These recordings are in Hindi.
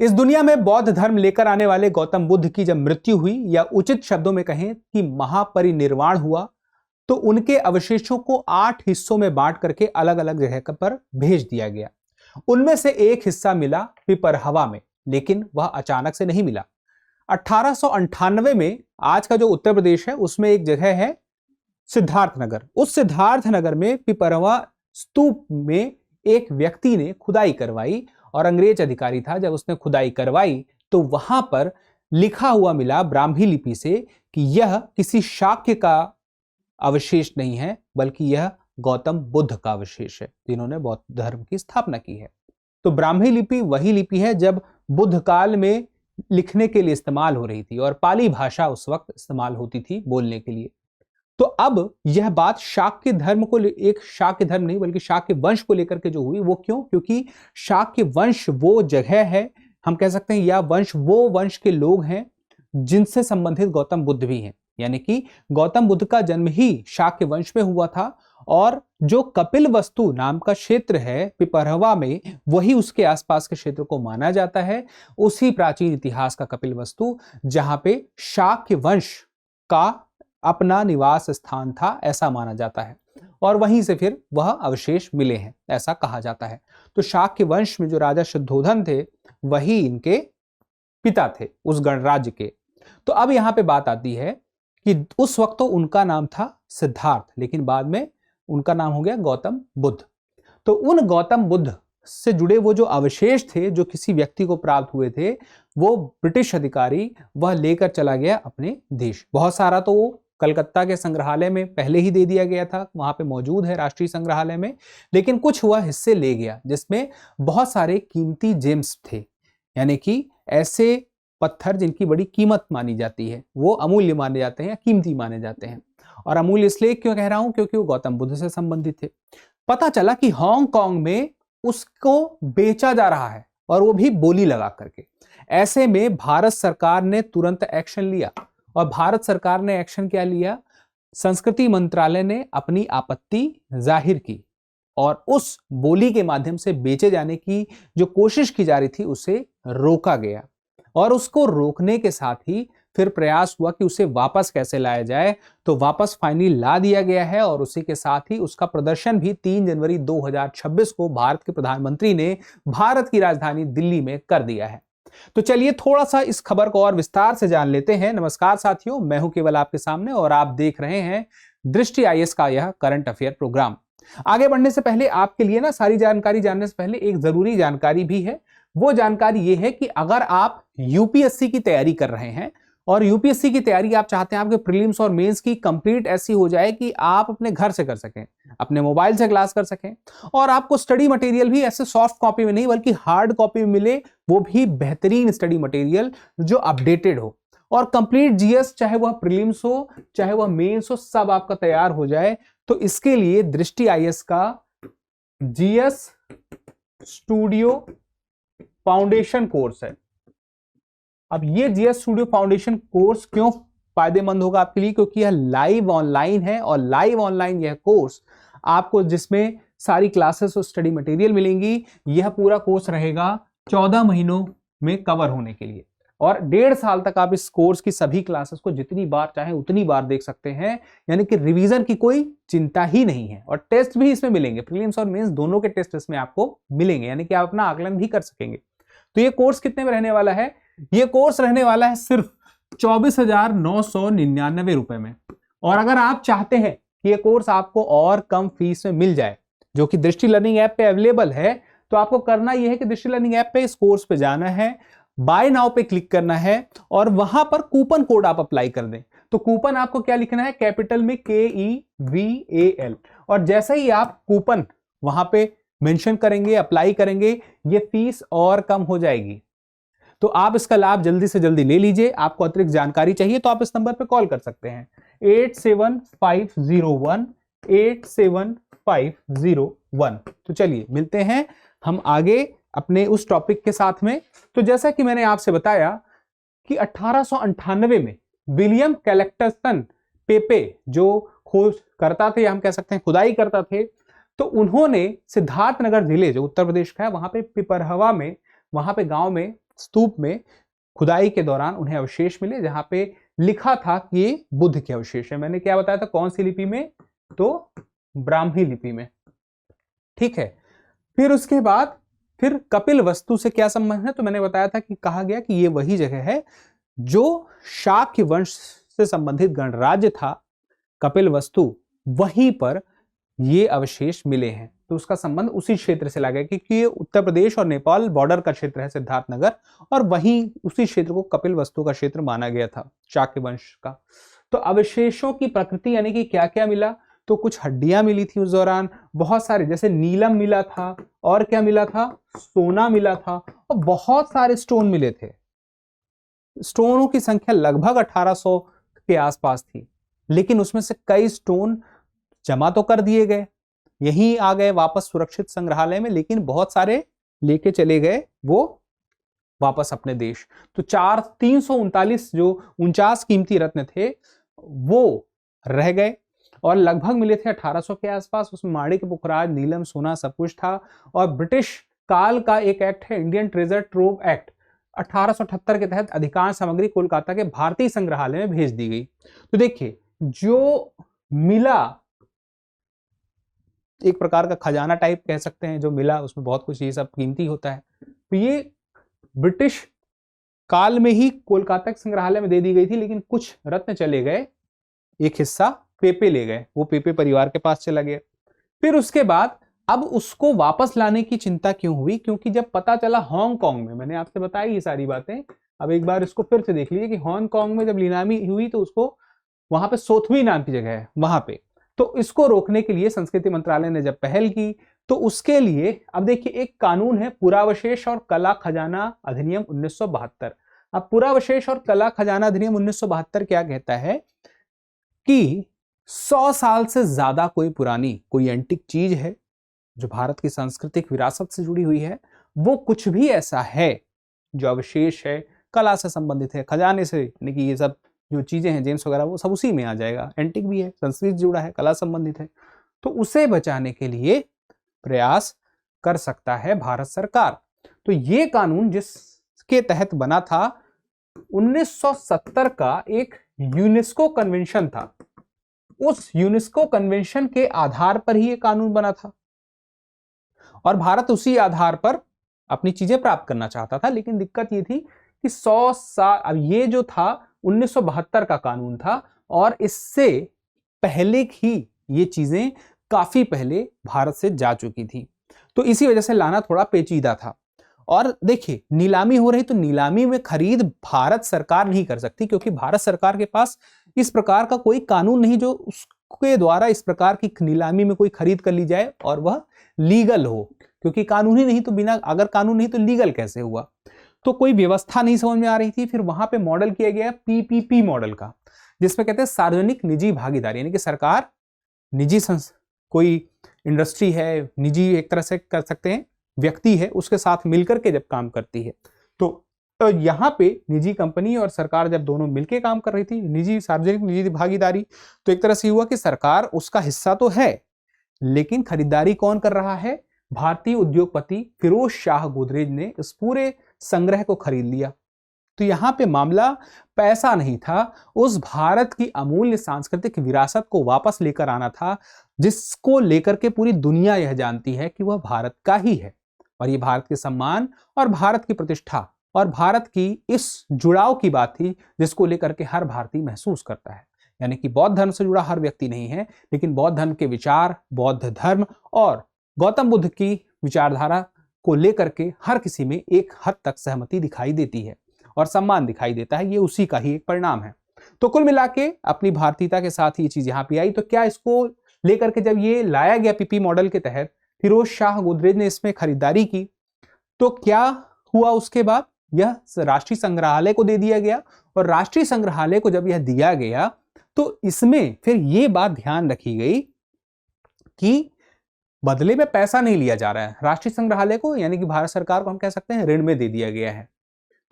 इस दुनिया में बौद्ध धर्म लेकर आने वाले गौतम बुद्ध की जब मृत्यु हुई, या उचित शब्दों में कहें कि महापरिनिर्वाण हुआ, तो उनके अवशेषों को 8 हिस्सों में बांट करके अलग अलग जगह पर भेज दिया गया। उनमें से एक हिस्सा मिला पिपरहवा में, लेकिन वह अचानक से नहीं मिला। 1898 में आज का जो उत्तर प्रदेश है उसमें एक जगह है सिद्धार्थनगर। उस सिद्धार्थनगर में पिपरहवा स्तूप में एक व्यक्ति ने खुदाई करवाई, और अंग्रेज अधिकारी था। जब उसने खुदाई करवाई तो वहां पर लिखा हुआ मिला ब्राह्मी लिपि से कि यह किसी शाक्य का अवशेष नहीं है, बल्कि यह गौतम बुद्ध का अवशेष है, जिन्होंने बौद्ध धर्म की स्थापना की है। तो ब्राह्मी लिपि वही लिपि है जब बुद्ध काल में लिखने के लिए इस्तेमाल हो रही थी, और पाली भाषा उस वक्त इस्तेमाल होती थी बोलने के लिए। तो अब यह बात शाक्य धर्म को, एक शाक्य धर्म नहीं बल्कि शाक्य वंश को लेकर के जो हुई, वो क्यों? क्योंकि शाक्य वंश वो जगह है, हम कह सकते हैं, या वंश वो वंश के लोग हैं जिनसे संबंधित गौतम बुद्ध भी हैं। यानी कि गौतम बुद्ध का जन्म ही शाक्य वंश में हुआ था, और जो कपिलवस्तु नाम का क्षेत्र है पिपरहवा में, वही उसके आसपास के क्षेत्र को माना जाता है। उसी प्राचीन इतिहास का कपिलवस्तु, जहां पे शाक्य वंश का अपना निवास स्थान था, ऐसा माना जाता है, और वहीं से फिर वह अवशेष मिले हैं, ऐसा कहा जाता है। तो शाक्य वंश में जो राजा शुद्धोधन थे, वही इनके पिता थे उस गणराज्य के। तो अब यहां पे बात आती है कि उस वक्त तो उनका नाम था सिद्धार्थ, लेकिन बाद में उनका नाम हो गया गौतम बुद्ध। तो उन गौतम बुद्ध से जुड़े वो जो अवशेष थे, जो किसी व्यक्ति को प्राप्त हुए थे, वो ब्रिटिश अधिकारी वह लेकर चला गया अपने देश। बहुत सारा तो वो कलकत्ता के संग्रहालय में पहले ही दे दिया गया था, वहां पे मौजूद है राष्ट्रीय संग्रहालय में, लेकिन कुछ हुआ हिस्से ले गया, जिसमें बहुत सारे कीमती जेम्स थे, यानी कि ऐसे पत्थर जिनकी बड़ी कीमत मानी जाती है, वो अमूल्य माने जाते हैं या कीमती माने जाते हैं। और अमूल्य इसलिए क्यों कह रहा हूं? क्योंकि वो गौतम बुद्ध से संबंधित थे। पता चला कि हांगकांग में उसको बेचा जा रहा है, और वो भी बोली लगा करके। ऐसे में भारत सरकार ने तुरंत एक्शन लिया, और भारत सरकार ने एक्शन क्या लिया? संस्कृति मंत्रालय ने अपनी आपत्ति जाहिर की, और उस बोली के माध्यम से बेचे जाने की जो कोशिश की जा रही थी उसे रोका गया। और उसको रोकने के साथ ही फिर प्रयास हुआ कि उसे वापस कैसे लाया जाए, तो वापस फाइनली ला दिया गया है। और उसी के साथ ही उसका प्रदर्शन भी 3 जनवरी 2026 को भारत के प्रधानमंत्री ने भारत की राजधानी दिल्ली में कर दिया है। तो चलिए थोड़ा सा इस खबर को और विस्तार से जान लेते हैं। नमस्कार साथियों, मैं हूं केवल आपके सामने, और आप देख रहे हैं दृष्टि आईएएस का यह करंट अफेयर प्रोग्राम। आगे बढ़ने से पहले आपके लिए ना सारी जानकारी जानने से पहले एक जरूरी जानकारी भी है। वो जानकारी ये है कि अगर आप यूपीएससी की तैयारी कर रहे हैं, और यूपीएससी की तैयारी आप चाहते हैं आपके प्रीलिम्स और मेंस की कंप्लीट ऐसी हो जाए कि आप अपने घर से कर सकें, अपने मोबाइल से क्लास कर सकें, और आपको स्टडी मटेरियल भी ऐसे सॉफ्ट कॉपी में नहीं बल्कि हार्ड कॉपी में मिले, वो भी बेहतरीन स्टडी मटेरियल जो अपडेटेड हो, और कंप्लीट जीएस, चाहे वह प्रीलिम्स हो चाहे वह मेंस हो, सब आपका तैयार हो जाए, तो इसके लिए दृष्टि आईएएस का जीएस स्टूडियो फाउंडेशन कोर्स है। अब ये जीएस स्टूडियो फाउंडेशन कोर्स क्यों फायदेमंद होगा आपके लिए? क्योंकि यह लाइव ऑनलाइन है, और लाइव ऑनलाइन यह कोर्स आपको, जिसमें सारी क्लासेस और स्टडी मटेरियल मिलेंगी, यह पूरा कोर्स रहेगा 14 महीनों में कवर होने के लिए, और 1.5 साल तक आप इस कोर्स की सभी क्लासेस को जितनी बार चाहे उतनी बार देख सकते हैं। यानी कि रिवीजन की कोई चिंता ही नहीं है, और टेस्ट भी इसमें मिलेंगे, प्रीलिम्स और मेंस दोनों के टेस्ट इसमें आपको मिलेंगे, यानी कि आप अपना आकलन भी कर सकेंगे। तो ये कोर्स कितने में रहने वाला है? ये कोर्स रहने वाला है सिर्फ 24,999 रुपए में। और अगर आप चाहते हैं कि ये कोर्स आपको और कम फीस में मिल जाए, जो कि दृष्टि लर्निंग ऐप पे अवेलेबल है, तो आपको करना यह है कि दृष्टि लर्निंग ऐप पे इस कोर्स पे जाना है, बाय नाउ पे क्लिक करना है, और वहां पर कूपन कोड आप अप्लाई कर दें। तो कूपन आपको क्या लिखना है? कैपिटल में KEVAL, और जैसे ही आप कूपन वहां पे मेंशन करेंगे, अप्लाई करेंगे, ये फीस और कम हो जाएगी। तो आप इसका लाभ जल्दी से जल्दी ले लीजिए। आपको अतिरिक्त जानकारी चाहिए तो आप इस नंबर पे कॉल कर सकते हैं, 8750187501। तो चलिए मिलते हैं हम आगे अपने उस टॉपिक के साथ में। तो जैसा कि मैंने आपसे बताया कि 1898 में विलियम कैलेक्टसन पेपे जो खोज करता थे, हम कह सकते हैं खुदाई करता थे, तो उन्होंने सिद्धार्थनगर जिले जो उत्तर प्रदेश का है, वहां पे पिपरहवा में, वहां पे गांव में स्तूप में खुदाई के दौरान उन्हें अवशेष मिले जहां पे लिखा था कि ये बुद्ध के अवशेष है। मैंने क्या बताया था, कौन सी लिपि में, तो ब्राह्मी लिपि में। ठीक है, फिर उसके बाद फिर कपिल वस्तु से क्या संबंध है, तो मैंने बताया था कि कहा गया कि ये वही जगह है जो शाक्य वंश से संबंधित गणराज्य था कपिल वस्तु, वहीं पर ये अवशेष मिले हैं। तो उसका संबंध उसी क्षेत्र से लगा क्योंकि ये उत्तर प्रदेश और नेपाल बॉर्डर का क्षेत्र है सिद्धार्थनगर, और वहीं उसी क्षेत्र को कपिल वस्तु का क्षेत्र माना गया था शाक्य वंश का। तो अवशेषों की प्रकृति यानी कि क्या क्या मिला, तो कुछ हड्डियां मिली थी उस दौरान, बहुत सारे जैसे नीलम मिला था, और क्या मिला था, सोना मिला था, और बहुत सारे स्टोन मिले थे। स्टोनों की संख्या लगभग 1800 के आसपास थी, लेकिन उसमें से कई स्टोन जमा तो कर दिए गए, यहीं आ गए वापस सुरक्षित संग्रहालय में, लेकिन बहुत सारे लेके चले गए वो वापस अपने देश। तो 339 जो 49 कीमती रत्न थे वो रह गए, और लगभग मिले थे 1800 के आसपास। उसमें माणिक, पुखराज, नीलम, सोना सब कुछ था। और ब्रिटिश काल का एक एक्ट है, इंडियन ट्रेजर ट्रोव एक्ट 1878 के तहत अधिकांश सामग्री कोलकाता के भारतीय संग्रहालय में भेज दी गई। तो देखिए, जो मिला एक प्रकार का खजाना टाइप कह सकते हैं, जो मिला उसमें बहुत कुछ ये सब कीमती होता है। तो ये ब्रिटिश काल में ही कोलकाता के संग्रहालय में दे दी गई थी, लेकिन कुछ रत्न चले गए, एक हिस्सा पेपे ले गए, वो पेपे परिवार के पास चला गया। फिर उसके बाद अब उसको वापस लाने की चिंता क्यों हुई, क्योंकि जब पता चला हांगकांग में, मैंने आपसे बताई ये सारी बातें, अब एक बार इसको फिर से देख लीजिए कि हांगकांग में जब नीलामी हुई तो उसको वहां पे सोथवी नाम की जगह है वहां पे, तो इसको रोकने के लिए संस्कृति मंत्रालय ने जब पहल की, तो उसके लिए अब देखिए एक कानून है पुरावशेष और कला खजाना अधिनियम 1972। अब पुरावशेष और कला खजाना अधिनियम 1972 क्या कहता है कि 100 साल से ज्यादा कोई पुरानी कोई एंटिक चीज है जो भारत की सांस्कृतिक विरासत से जुड़ी हुई है, वो कुछ भी ऐसा है जो अवशेष है, कला से संबंधित है, खजाने से, यानी कि ये सब जो चीजें हैं जेम्स वगैरह वो सब उसी में आ जाएगा, एंटिक भी है, संस्कृत से जुड़ा है, कला संबंधित है, तो उसे बचाने के लिए प्रयास कर सकता है भारत सरकार। तो ये कानून जिसके तहत बना था 1970 का एक यूनेस्को कन्वेंशन था, उस यूनेस्को कन्वेंशन के आधार पर ही ये कानून बना था, और भारत उसी आधार पर अपनी चीजें प्राप्त करना चाहता था। लेकिन दिक्कत ये थी कि 100 साल, अब ये जो था 1972 का कानून था, और इससे पहले ही ये चीजें काफी पहले भारत से जा चुकी थी, तो इसी वजह से लाना थोड़ा पेचीदा था। और देखिए नीलामी हो रही, तो नीलामी में खरीद भारत सरकार नहीं कर सकती, क्योंकि भारत सरकार के पास इस प्रकार का कोई कानून नहीं जो उसके द्वारा इस प्रकार की नीलामी में कोई खरीद कर ली जाए और वह लीगल हो, क्योंकि कानून ही नहीं तो बिना, अगर कानून नहीं तो लीगल कैसे हुआ, तो कोई व्यवस्था नहीं समझ में आ रही थी। फिर वहां पे मॉडल किया गया पीपीपी मॉडल का, जिसमें कहते हैं सार्वजनिक निजी भागीदारी, यानी कि सरकार निजी कोई इंडस्ट्री है, निजी एक तरह से कर सकते हैं व्यक्ति है, उसके साथ मिलकर के जब काम करती है, तो यहाँ पे निजी कंपनी और सरकार जब दोनों मिलकर काम कर रही थी, निजी सार्वजनिक निजी भागीदारी, तो एक तरह से हुआ कि सरकार उसका हिस्सा तो है, लेकिन खरीदारी कौन कर रहा है, भारतीय उद्योगपति फिरोज शाह गोदरेज ने इस पूरे संग्रह को खरीद लिया। तो यहां पे मामला पैसा नहीं था, उस भारत की अमूल्य सांस्कृतिक विरासत को वापस लेकर आना था, जिसको लेकर के पूरी दुनिया यह जानती है कि वह भारत का ही है, और ये भारत के सम्मान और भारत की प्रतिष्ठा और भारत की इस जुड़ाव की बात थी जिसको लेकर के हर भारतीय महसूस करता है। यानी कि बौद्ध धर्म से जुड़ा हर व्यक्ति नहीं है, लेकिन बौद्ध धर्म के विचार, बौद्ध धर्म और गौतम बुद्ध की विचारधारा को लेकर के हर किसी में एक हद तक सहमति दिखाई देती है और सम्मान दिखाई देता है, ये उसी का ही एक परिणाम है। तो कुल मिला के अपनी भारतीयता के साथ ये चीज यहाँ पे आई। तो क्या इसको लेकर के जब ये लाया गया पीपी मॉडल के तहत, फिरोज शाह गोदरेज ने इसमें खरीदारी की, तो क्या हुआ उसके बाद, यह राष्ट्रीय संग्रहालय को दे दिया गया, और राष्ट्रीय संग्रहालय को जब यह दिया गया तो इसमें फिर ये बात ध्यान रखी गई कि बदले में पैसा नहीं लिया जा रहा है, राष्ट्रीय संग्रहालय को यानी कि भारत सरकार को हम कह सकते हैं ऋण में दे दिया गया है,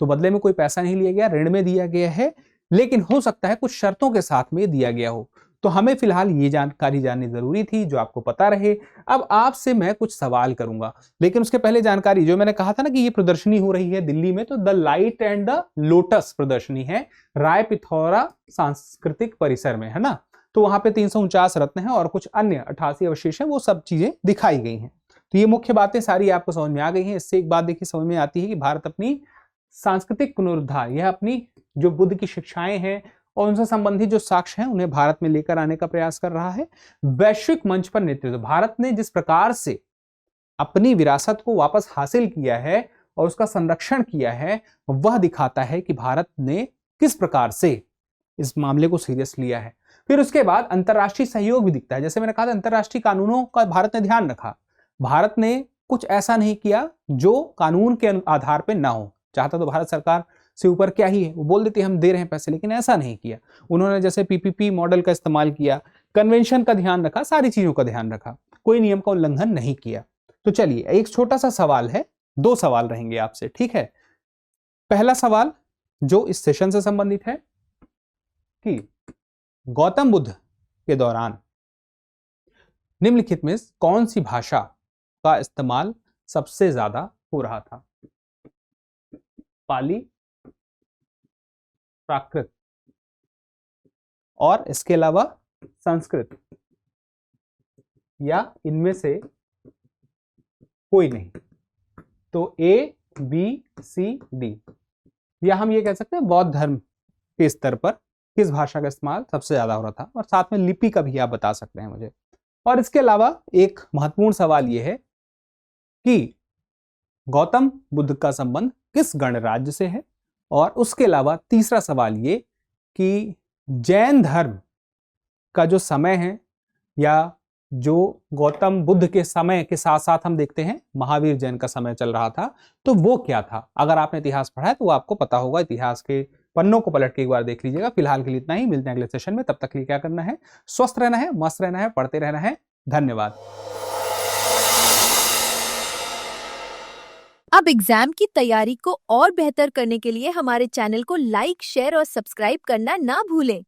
तो बदले में कोई पैसा नहीं लिया गया, ऋण में दिया गया है, लेकिन हो सकता है कुछ शर्तों के साथ में दिया गया हो। तो हमें फिलहाल ये जानकारी जाननी जरूरी थी जो आपको पता रहे। अब आपसे मैं कुछ सवाल करूंगा, लेकिन उसके पहले जानकारी, जो मैंने कहा था ना कि ये प्रदर्शनी हो रही है दिल्ली में, तो the light and the lotus प्रदर्शनी है राय पिथौरा सांस्कृतिक परिसर में, है ना। तो वहां पे 349 रत्न है और कुछ अन्य 88 अवशेष हैं, वो सब चीजें दिखाई गई हैं। तो ये मुख्य बातें सारी आपको समझ में आ गई हैं। इससे एक बात देखिए समझ में आती है कि भारत अपनी सांस्कृतिक पुनरुद्धार, यह अपनी जो बुद्ध की शिक्षाएं हैं और उनसे संबंधित जो साक्ष्य हैं उन्हें भारत में लेकर आने का प्रयास कर रहा है। वैश्विक मंच पर नेतृत्व, भारत ने जिस प्रकार से अपनी विरासत को वापस हासिल किया है और उसका संरक्षण किया है, वह दिखाता है कि भारत ने किस प्रकार से इस मामले को सीरियस लिया है। फिर उसके बाद अंतरराष्ट्रीय सहयोग भी दिखता है। जैसे मैंने कहा था, अंतरराष्ट्रीय कानूनों का भारत ने ध्यान रखा। भारत ने कुछ ऐसा नहीं किया जो कानून के आधार पर ना हो। चाहता तो भारत सरकार से ऊपर क्या ही है, वो बोल देते हम दे रहे हैं पैसे, लेकिन ऐसा नहीं किया उन्होंने। जैसे पीपीपी मॉडल का इस्तेमाल किया, कन्वेंशन का ध्यान रखा, सारी चीजों का ध्यान रखा, कोई नियम का उल्लंघन नहीं किया। तो चलिए एक छोटा सा सवाल है, 2 सवाल रहेंगे आपसे, ठीक है। पहला सवाल जो इस सेशन से संबंधित है कि गौतम बुद्ध के दौरान निम्नलिखित में कौन सी भाषा का इस्तेमाल सबसे ज्यादा हो रहा था? पाली, प्राकृत और इसके अलावा संस्कृत, या इनमें से कोई नहीं? तो ए, बी, सी, डी, या हम ये कह सकते हैं बौद्ध धर्म के स्तर पर किस भाषा का इस्तेमाल सबसे ज्यादा हो रहा था, और साथ में लिपि का भी आप बता सकते हैं मुझे। और इसके अलावा एक महत्वपूर्ण सवाल यह है कि गौतम बुद्ध का संबंध किस गणराज्य से है, और उसके अलावा तीसरा सवाल ये कि जैन धर्म का जो समय है, या जो गौतम बुद्ध के समय के साथ साथ हम देखते हैं महावीर जैन का समय चल रहा था, तो वो क्या था? अगर आपने इतिहास पढ़ा है तो वो आपको पता होगा, इतिहास के पन्नों को पलट के एक बार देख लीजिएगा। फिलहाल के लिए इतना ही, मिलते हैं अगले सेशन में। तब तक के लिए क्या करना है, स्वस्थ रहना है, मस्त रहना है, पढ़ते रहना है। धन्यवाद। अब एग्जाम की तैयारी को और बेहतर करने के लिए हमारे चैनल को लाइक, शेयर और सब्सक्राइब करना ना भूलें।